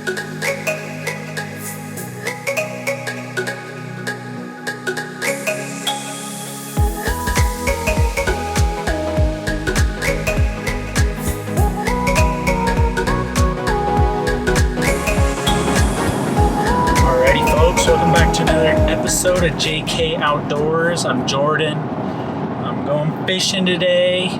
Welcome back to another episode of JK Outdoors. I'm Jordan. I'm going fishing today.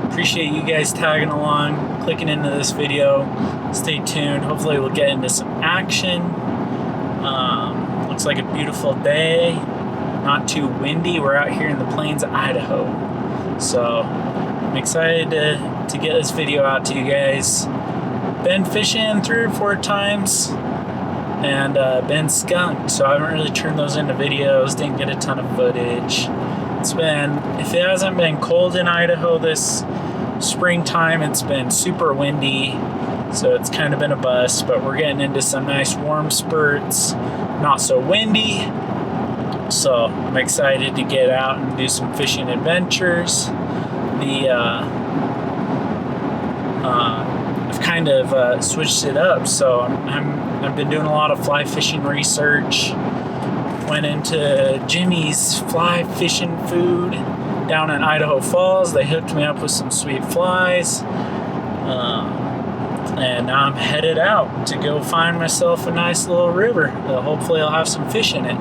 Appreciate you guys tagging along, clicking into this video. Stay tuned. Hopefully we'll get into some action. Looks like a beautiful day. Not too windy. We're out here in the plains of Idaho. So I'm excited to get this video out to you guys. Been fishing 3 or 4 times. And been skunked, so I haven't really turned those into videos, didn't get a ton of footage. If it hasn't been cold in Idaho this springtime, it's been super windy, so it's kind of been a bust, but we're getting into some nice warm spurts, not so windy, so I'm excited to get out and do some fishing adventures. I've kind of switched it up, so I've been doing a lot of fly fishing research. Went into Jimmy's fly fishing food down in Idaho Falls. They hooked me up with some sweet flies, and now I'm headed out to go find myself a nice little river. Hopefully I'll have some fish in it.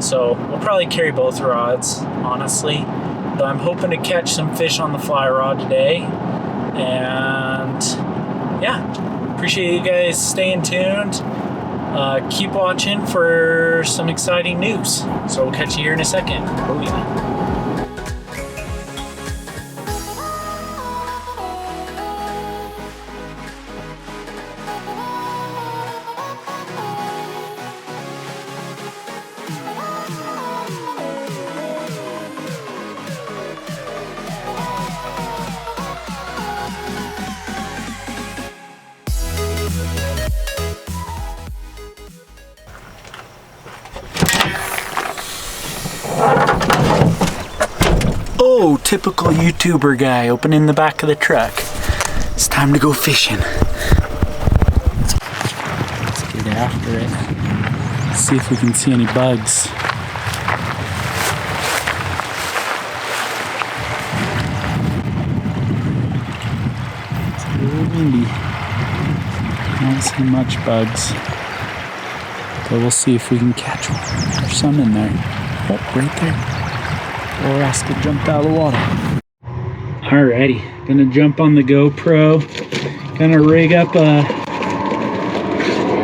So we'll probably carry both rods, honestly, but I'm hoping to catch some fish on the fly rod today. And yeah, appreciate you guys staying tuned. Keep watching for some exciting news. So we'll catch you here in a second. Oh yeah. Oh, typical YouTuber guy opening the back of the truck. It's time to go fishing. Let's get after it. Let's see if we can see any bugs. It's a little windy. I don't see much bugs. But we'll see if we can catch one. There's some in there. Oh, right there. Or rascal jumped out of the water. Alrighty, gonna jump on the GoPro. Gonna rig up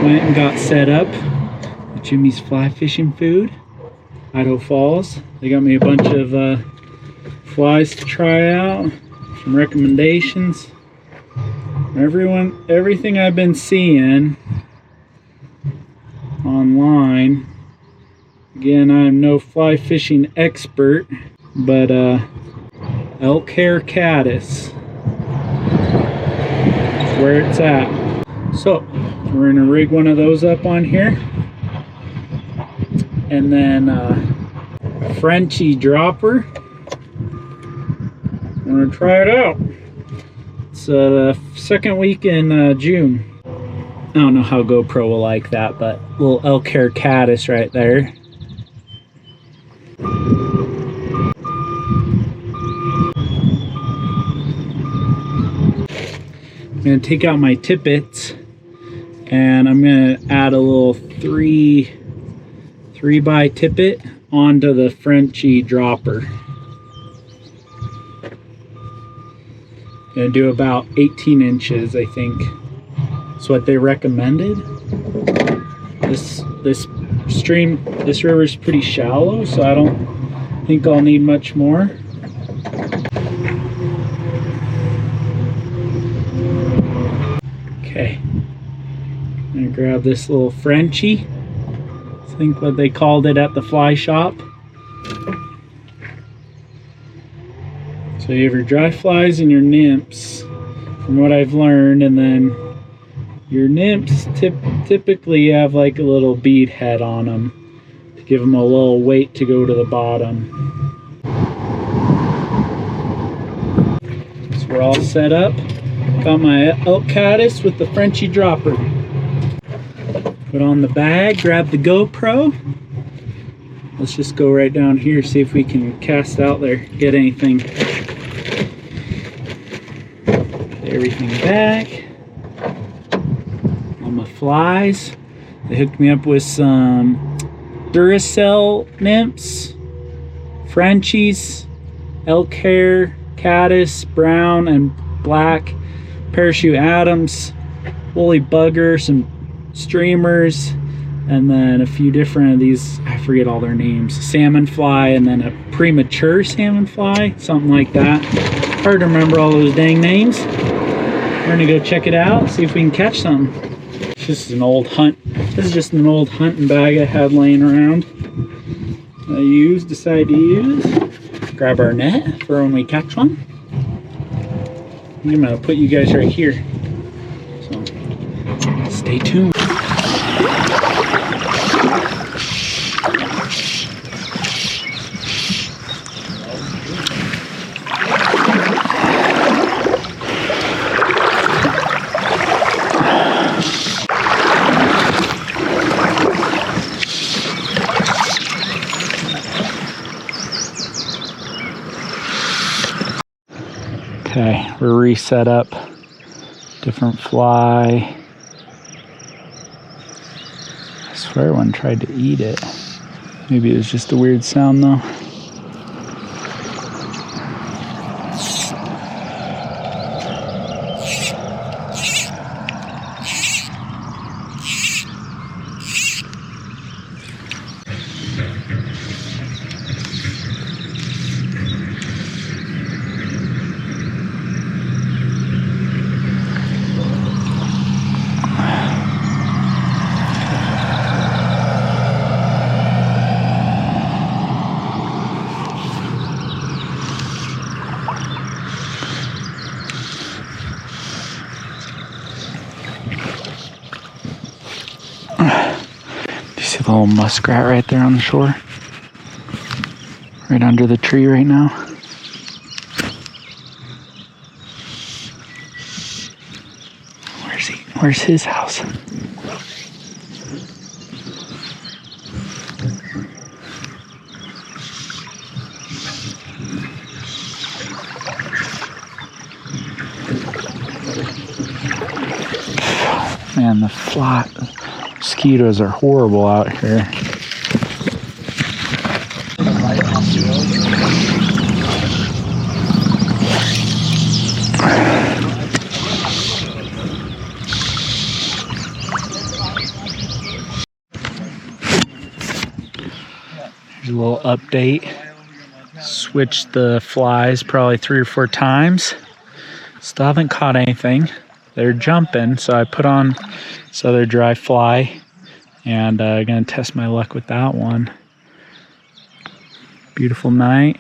went and got set up at Jimmy's Fly Fishing Food, Idaho Falls. They got me a bunch of flies to try out, some recommendations. Everything I've been seeing online. Again, I'm no fly fishing expert, but elk hair caddis is where it's at. So we're gonna rig one of those up on here, and then Frenchie dropper. I'm gonna try it out. It's the second week in June. I don't know how GoPro will like that, but little elk hair caddis right there. I'm going to take out my tippets, and I'm going to add a little 3x tippet onto the Frenchie dropper. Going to do about 18 inches, I think. That's what they recommended. This river is pretty shallow, so I don't think I'll need much more. Okay, I'm gonna grab this little Frenchie. I think what they called it at the fly shop. So you have your dry flies and your nymphs, from what I've learned, and then your nymphs typically have like a little bead head on them to give them a little weight to go to the bottom. So we're all set up. Got my elk caddis with the Frenchie dropper. Put on the bag, grab the GoPro. Let's just go right down here, see if we can cast out there, get anything. Put everything back. All my flies. They hooked me up with some Duracell nymphs, Frenchies, elk hair, caddis, brown and black, parachute Adams, woolly bugger, some streamers, and then a few different of these, I forget all their names, salmon fly, and then a premature salmon fly, something like that. Hard to remember all those dang names. We're gonna go check it out, see if we can catch something. This is an old hunt. This is just an old hunting bag I had laying around. Decided to use. Grab our net for when we catch one. I'm gonna put you guys right here. So stay tuned. Okay, we're reset up. Different fly. I swear one tried to eat it. Maybe it was just a weird sound though. See the little muskrat right there on the shore? Right under the tree right now. Where's he? Where's his house? Man, the mosquitoes are horrible out here. Here's a little update. Switched the flies probably 3 or 4 times. Still haven't caught anything. They're jumping, so I put on this other dry fly, and I'm gonna test my luck with that one. Beautiful night.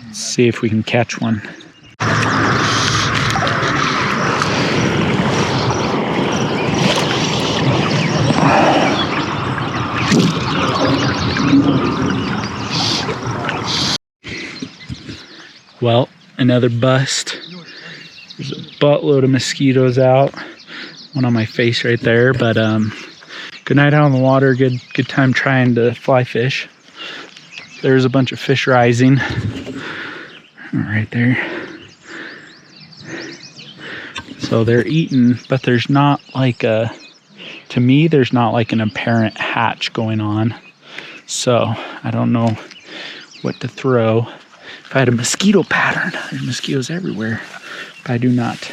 Let's see if we can catch one. Well, another bust. There's a buttload of mosquitoes out. One on my face right there, but good night out on the water. Good time trying to fly fish. There's a bunch of fish rising right there. So they're eating, but there's not like a, to me, there's not like an apparent hatch going on. So I don't know what to throw. If I had a mosquito pattern, there's mosquitoes everywhere, but I do not.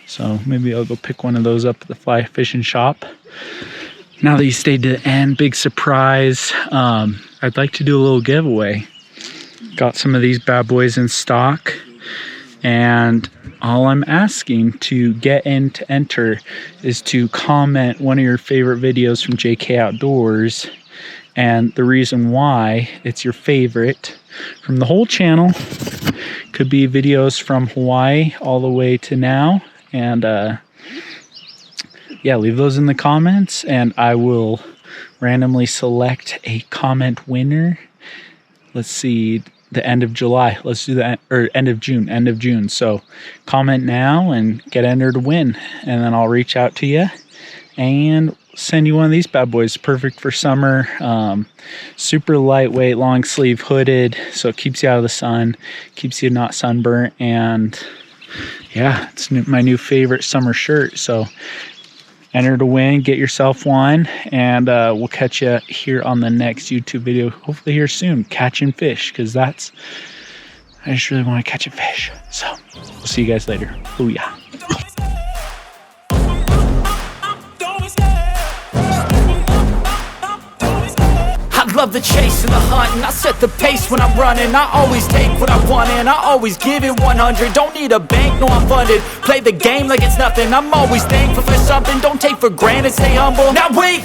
So maybe I'll go pick one of those up at the fly fishing shop. Now that you stayed to the end, big surprise. I'd like to do a little giveaway. Got some of these bad boys in stock, and all I'm asking to get in to enter is to comment one of your favorite videos from JK Outdoors, and the reason why it's your favorite from the whole channel. Could be videos from Hawaii all the way to now, and yeah, leave those in the comments and I will randomly select a comment winner. Let's see, the end of July. Let's do that, or end of June. So comment now and get entered to win, and then I'll reach out to you and send you one of these bad boys. Perfect for summer. Super lightweight, long sleeve, hooded, so it keeps you out of the sun, keeps you not sunburnt, and yeah, it's my new favorite summer shirt. So enter to win, get yourself one, and we'll catch you here on the next YouTube video, hopefully here soon, catching fish, because I just really want to catch a fish. So we'll see you guys later. Booyah. I love the chase and the hunt, and I set the pace when I'm running. I always take what I want and I always give it 100. Don't need a bank, no I'm funded. Play the game like it's nothing. I'm always thankful for something. Don't take for granted, stay humble. Now wait,